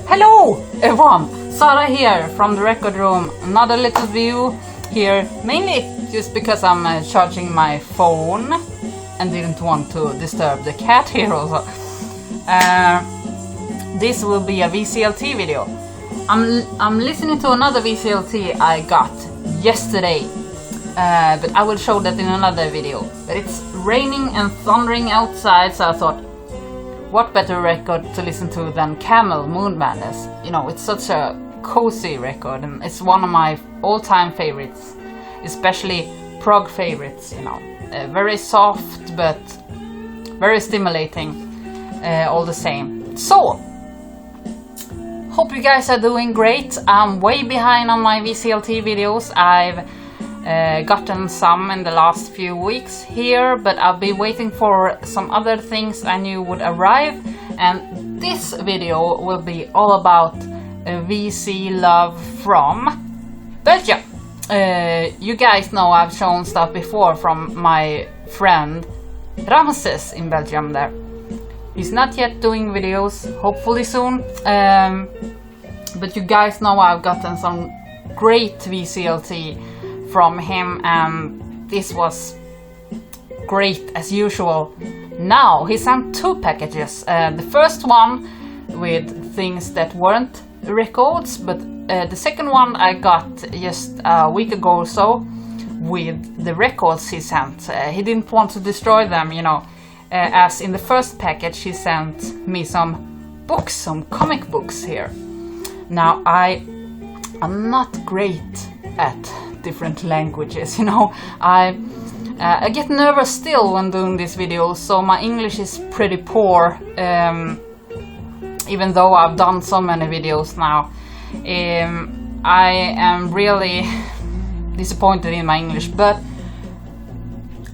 Hello everyone, Sarah here from the record room. Another little view here, mainly just because I'm charging my phone and didn't want to disturb the cat here also. This will be a VCLT video. I'm listening to another VCLT I got yesterday, but I will show that in another video. But it's raining and thundering outside, so I thought, what better record to listen to than Camel Moon Madness? You know, it's such a cozy record and it's one of my all-time favorites, especially prog favorites, you know. Very soft but very stimulating all the same. So, hope you guys are doing great. I'm way behind on my VCLT videos. I've gotten some in the last few weeks here, but I'll be waiting for some other things I knew would arrive, and this video will be all about VC love from Belgium. You guys know I've shown stuff before from my friend Ramses in Belgium there. He's not yet doing videos, hopefully soon, but you guys know I've gotten some great VCLT from him, and this was great as usual. Now he sent 2 packages. The first one with things that weren't records, but the second one I got just a week ago or so with the records he sent. He didn't want to destroy them, you know, as in the first package he sent me some books, some comic books here. Now I'm not great at different languages, you know. I get nervous still when doing these videos, so my English is pretty poor, even though I've done so many videos now. I am really disappointed in my English, but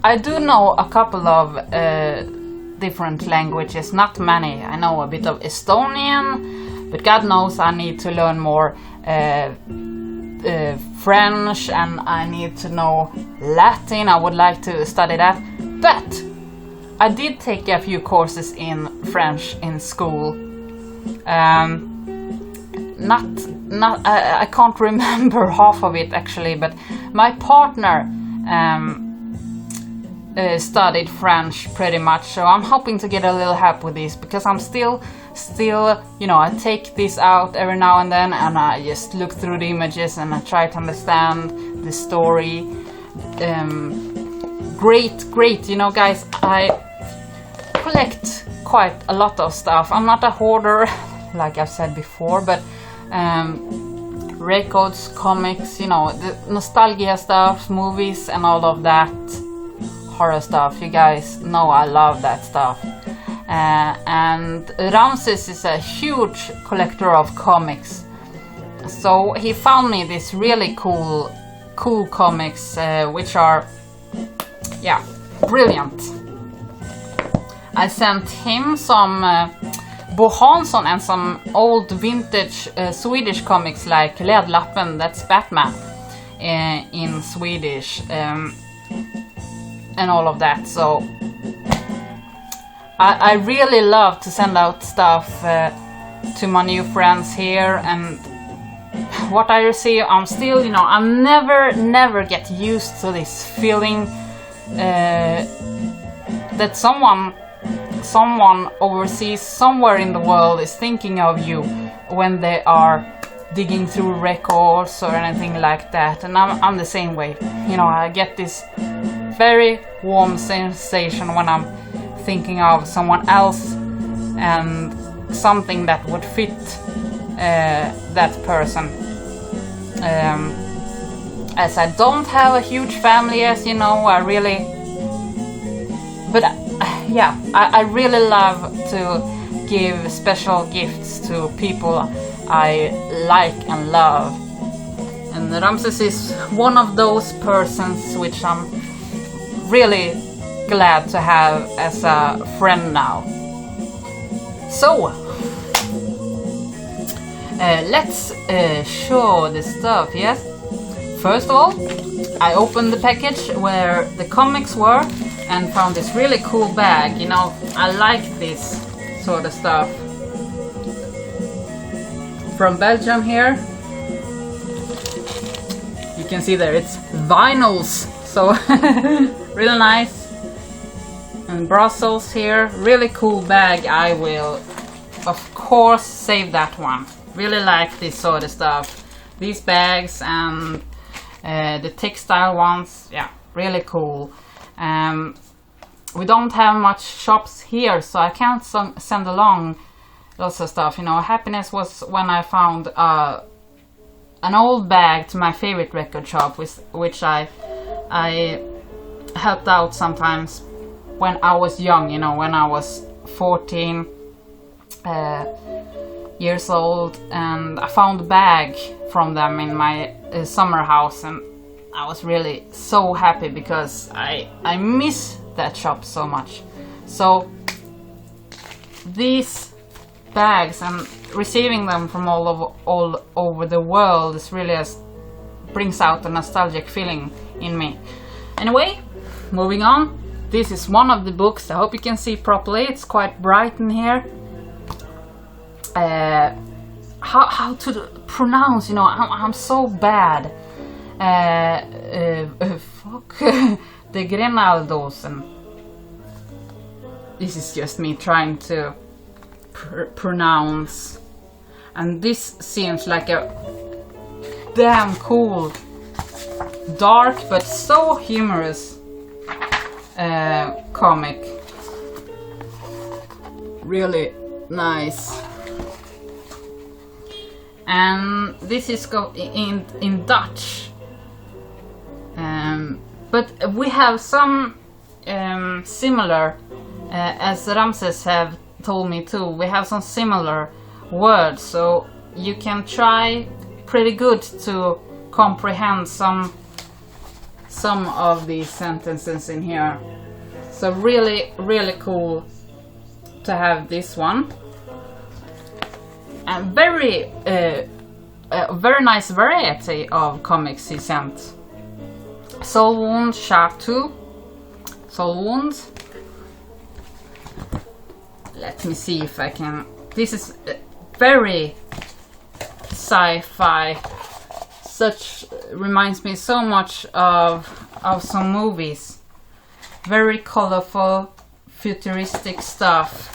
I do know a couple of different languages, not many. I know a bit of Estonian, but God knows I need to learn more French, and I need to know Latin. I would like to study that, but I did take a few courses in French in school. I can't remember half of it actually, but my partner studied French pretty much, so I'm hoping to get a little help with this, because I'm still, you know, I take this out every now and then and I just look through the images and I try to understand the story. Great, you know guys, I collect quite a lot of stuff. I'm not a hoarder, like I've said before, but records, comics, you know, the nostalgia stuff, movies and all of that, horror stuff, you guys know I love that stuff. And Ramses is a huge collector of comics, so he found me this really cool comics, which are, yeah, brilliant. I sent him some Bo Hansson and some old vintage Swedish comics like Ledlappen, that's Batman in Swedish, and all of that. So I really love to send out stuff to my new friends here, and what I receive, I'm still, you know, I'm never get used to this feeling that someone overseas somewhere in the world is thinking of you when they are digging through records or anything like that. And I'm the same way, you know. I get this very warm sensation when I'm thinking of someone else and something that would fit that person. As I don't have a huge family, as you know, I really love to give special gifts to people I like and love, and Ramses is one of those persons which I'm really glad to have as a friend now. So let's show the stuff. Yes, first of all, I opened the package where the comics were and found this really cool bag. You know, I like this sort of stuff. from Belgium here. You can see there it's vinyls, so really nice. And Brussels here, really cool bag. I will of course save that one. Really like this sort of stuff. These bags and the textile ones, yeah, really cool. We don't have much shops here, so I can't send along lots of stuff. You know, happiness was when I found an old bag to my favorite record shop, which I helped out sometimes when I was young. You know, when I was 14 years old, and I found a bag from them in my summer house, and I was really so happy because I miss that shop so much. So these bags and receiving them from all over the world is really brings out a nostalgic feeling in me. Anyway, moving on. This is one of the books. I hope you can see properly. It's quite bright in here. How to pronounce, you know, I'm so bad. Fuck. The Grenaldosen. This is just me trying to pronounce. And this seems like a damn cool, dark but so humorous comic. Really nice. And this is in Dutch. But we have some similar, as Ramses have told me too, we have some similar words, so you can try pretty good to comprehend some of these sentences in here. So really cool to have this one. And very nice variety of comics he sent. Soulwound Chapter 2. Soulwound. Let me see if I can. This is very sci-fi. Such reminds me so much of some movies. Very colorful, futuristic stuff.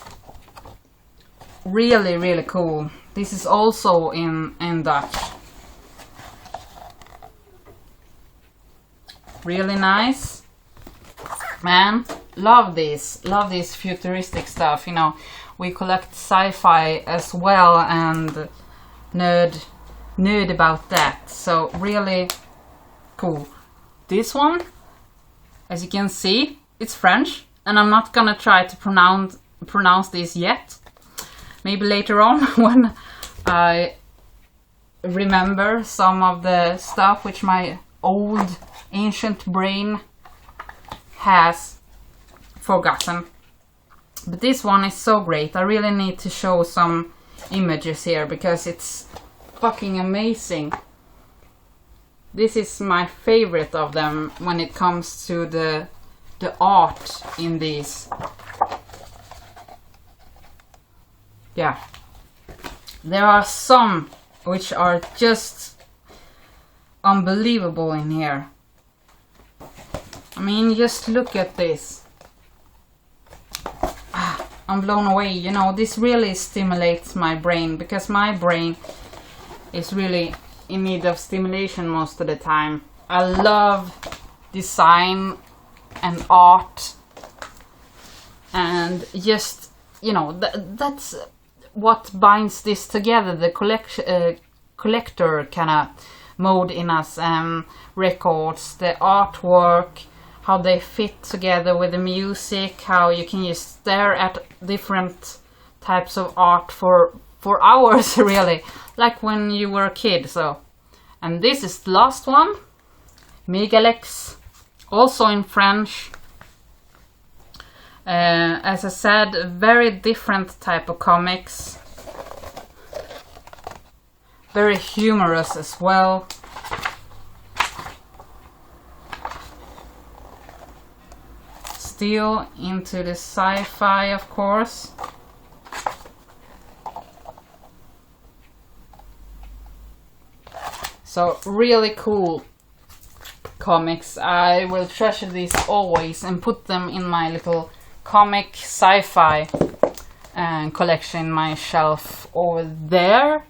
Really cool. This is also in Dutch. Really nice. Man, love this futuristic stuff. You know, we collect sci-fi as well and nerd about that. So really cool. This one, as you can see, it's French, and I'm not gonna try to pronounce this yet. Maybe later on when I remember some of the stuff which my old ancient brain has forgotten. But this one is so great. I really need to show some images here because it's fucking amazing. This is my favorite of them when it comes to the art in these. Yeah, there are some which are just unbelievable in here. I mean, just look at this. I'm blown away. You know, this really stimulates my brain because my brain is really in need of stimulation most of the time. I love design and art, and just, you know, that's what binds this together, the collector kind of mode in us. Records, the artwork, how they fit together with the music, how you can just stare at different types of art for hours really, like when you were a kid. So, and this is the last one, Megalex, also in French. As I said, very different type of comics. Very humorous as well. Still into the sci-fi, of course. So really cool comics. I will treasure these always and put them in my little comic sci-fi collection in my shelf over there.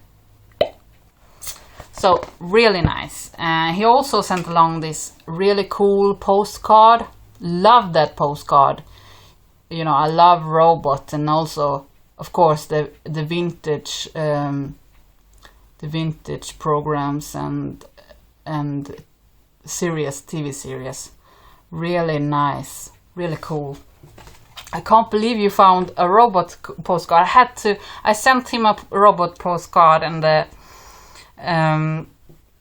So really nice. He also sent along this really cool postcard. Love that postcard. You know, I love robots, and also, of course, the vintage programs and series, TV series. Really nice, really cool. I can't believe you found a robot postcard. I sent him a robot postcard, and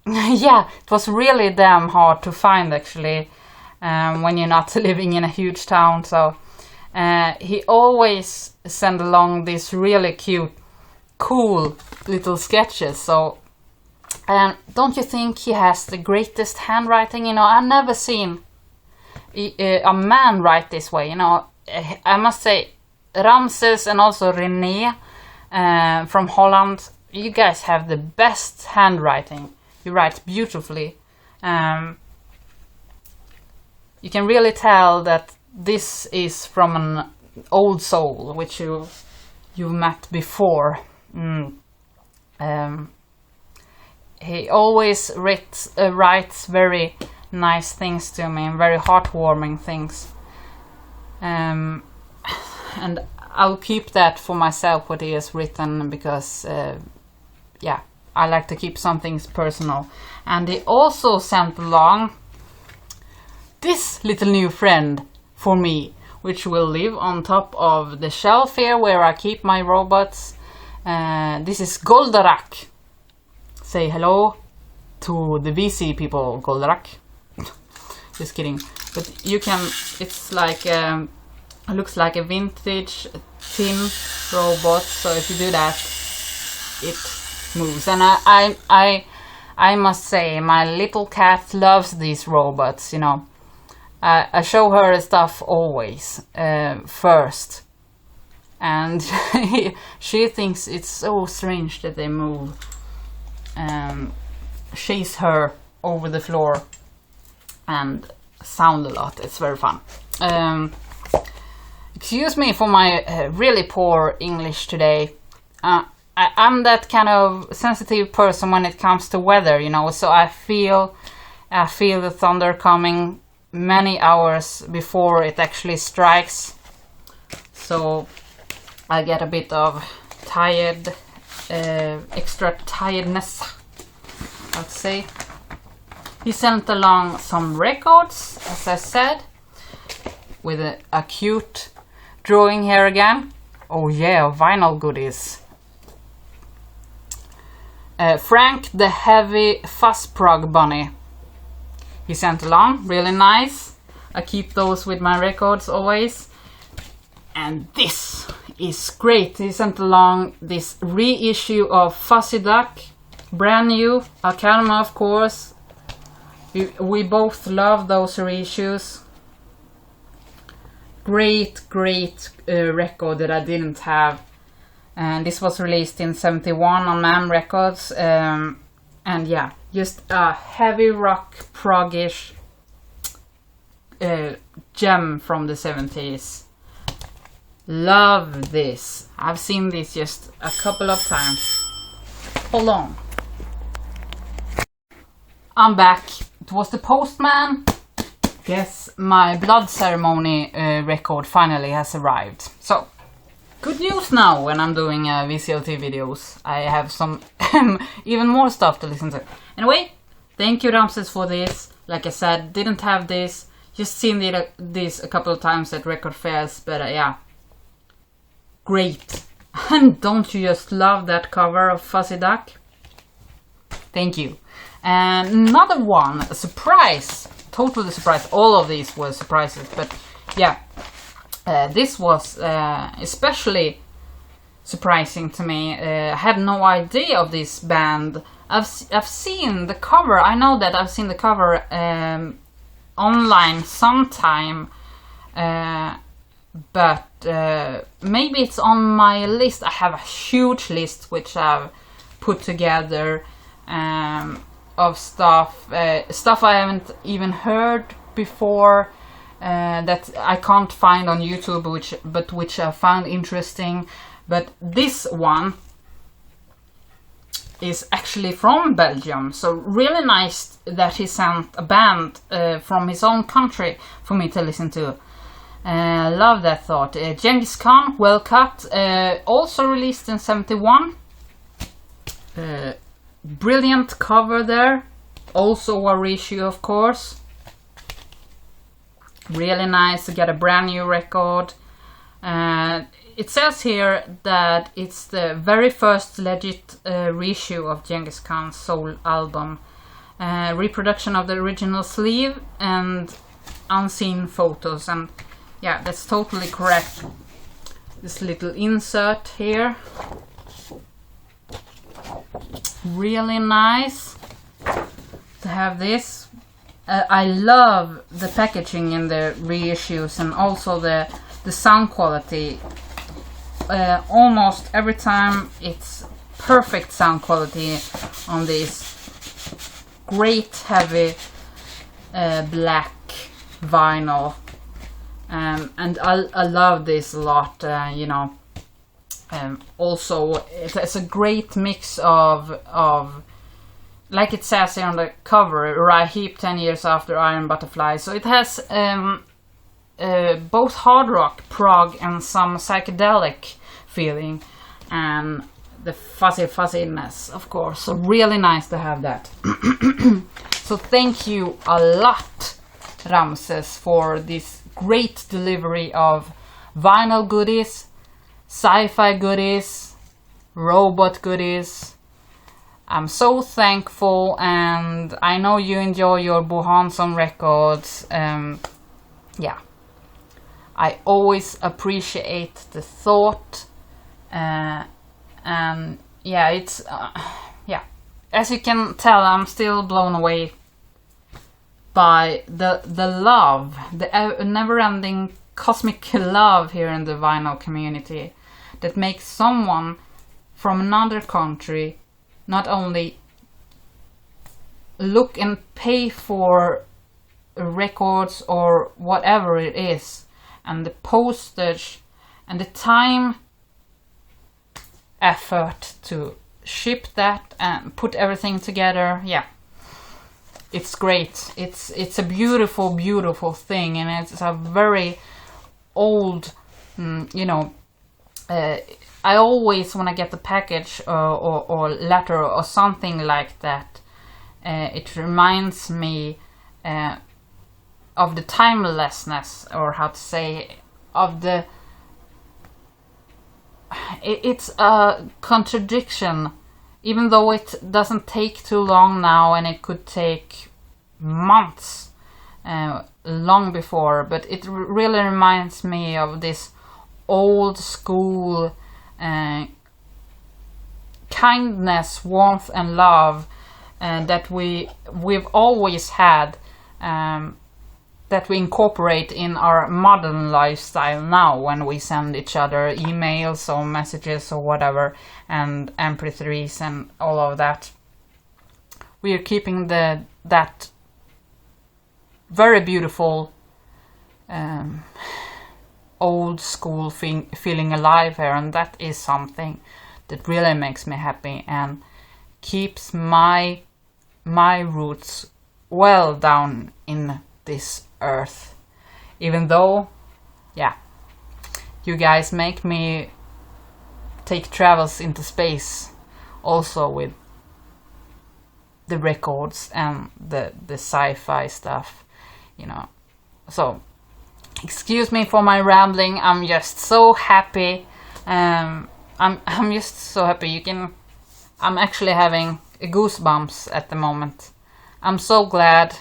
yeah, it was really damn hard to find actually when you're not living in a huge town. So he always sent along these really cute, cool little sketches. So don't you think he has the greatest handwriting? You know, I've never seen a man write this way. You know, I must say, Ramses and also René from Holland, you guys have the best handwriting. You write beautifully. You can really tell that this is from an old soul, which you've met before. He always writes very nice things to me, and very heartwarming things. And I'll keep that for myself, what he has written, because yeah, I like to keep some things personal. And he also sent along this little new friend for me, which will live on top of the shelf here where I keep my robots. This is Goldarak. Say hello to the VC people, Goldarak. Just kidding. But you can, it's like, it looks like a vintage tin robot. So if you do that, it moves. And I must say, my little cat loves these robots, you know. I show her stuff always first, and she thinks it's so strange that they move. Chase her over the floor and sound a lot. It's very fun. Excuse me for my really poor English today. I'm that kind of sensitive person when it comes to weather, you know. So I feel the thunder coming many hours before it actually strikes, so I get a bit of tired, extra tiredness, I'd say. He sent along some records, as I said, with a cute drawing here again. Oh yeah, vinyl goodies. Frank the Heavy Fuzzprog Bunny he sent along, really nice. I keep those with my records always. And this is great. He sent along this reissue of Fuzzy Duck, brand new, Alcalma of course. We both love those reissues. Great record that I didn't have. And this was released in '71 on MAM Records. And yeah, just a heavy rock proggish gem from the 70s. Love this. I've seen this just a couple of times. Hold on. I'm back. It was the postman. Yes, my blood ceremony record finally has arrived. So, good news now when I'm doing VCLT videos. I have some even more stuff to listen to. Anyway, thank you Ramses for this. Like I said, didn't have this. Just seen this a couple of times at record fairs, but yeah. Great. And don't you just love that cover of Fuzzy Duck? Thank you. And another one, a surprise. Totally surprise. All of these were surprises, but yeah. This was especially surprising to me. I had no idea of this band. I've seen the cover. I know that I've seen the cover online sometime, but maybe it's on my list. I have a huge list which I've put together, of stuff, stuff I haven't even heard before, that I can't find on YouTube, which I found interesting. But this one is actually from Belgium, so really nice that he sent a band from his own country for me to listen to. Love that thought. Genghis Khan, Well Cut, also released in 71. Brilliant cover there, also a reissue of course. Really nice to get a brand new record. It says here that it's the very first legit reissue of Genghis Khan's soul album. Reproduction of the original sleeve and unseen photos, and yeah, that's totally correct. This little insert here. Really nice to have this. I love the packaging in the reissues, and also the sound quality. Almost every time it's perfect sound quality on this great heavy black vinyl, and I love this a lot. You know, also it's a great mix of like it says here on the cover, Uriah Heep 10 years after Iron Butterfly. So it has both hard rock, prog, and some psychedelic feeling, and the fuzziness, of course. So really nice to have that. So thank you a lot, Ramses, for this great delivery of vinyl goodies, sci-fi goodies, robot goodies. I'm so thankful, and I know you enjoy your Bo Hansson records. Yeah, I always appreciate the thought, and yeah, it's yeah. As you can tell, I'm still blown away by the love, the never-ending cosmic love here in the vinyl community, that makes someone from another country not only look and pay for records or whatever it is, and the postage and the time, effort to ship that and put everything together. Yeah, it's great. It's a beautiful, beautiful thing, and it's a very old, you know, I always, when I get the package or letter or something like that, it reminds me of the timelessness, or how to say, of the... It's a contradiction, even though it doesn't take too long now, and it could take months, long before, but it really reminds me of this old school kindness, warmth, and love that we've always had, that we incorporate in our modern lifestyle now, when we send each other emails or messages or whatever, and MP3s and all of that. We are keeping that very beautiful old school feeling alive here, and that is something that really makes me happy and keeps my roots well down in this earth. Even though, yeah, you guys make me take travels into space also with the records and the sci-fi stuff, you know. So excuse me for my rambling. I'm just so happy. I'm just so happy. I'm actually having goosebumps at the moment. I'm so glad.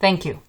Thank you.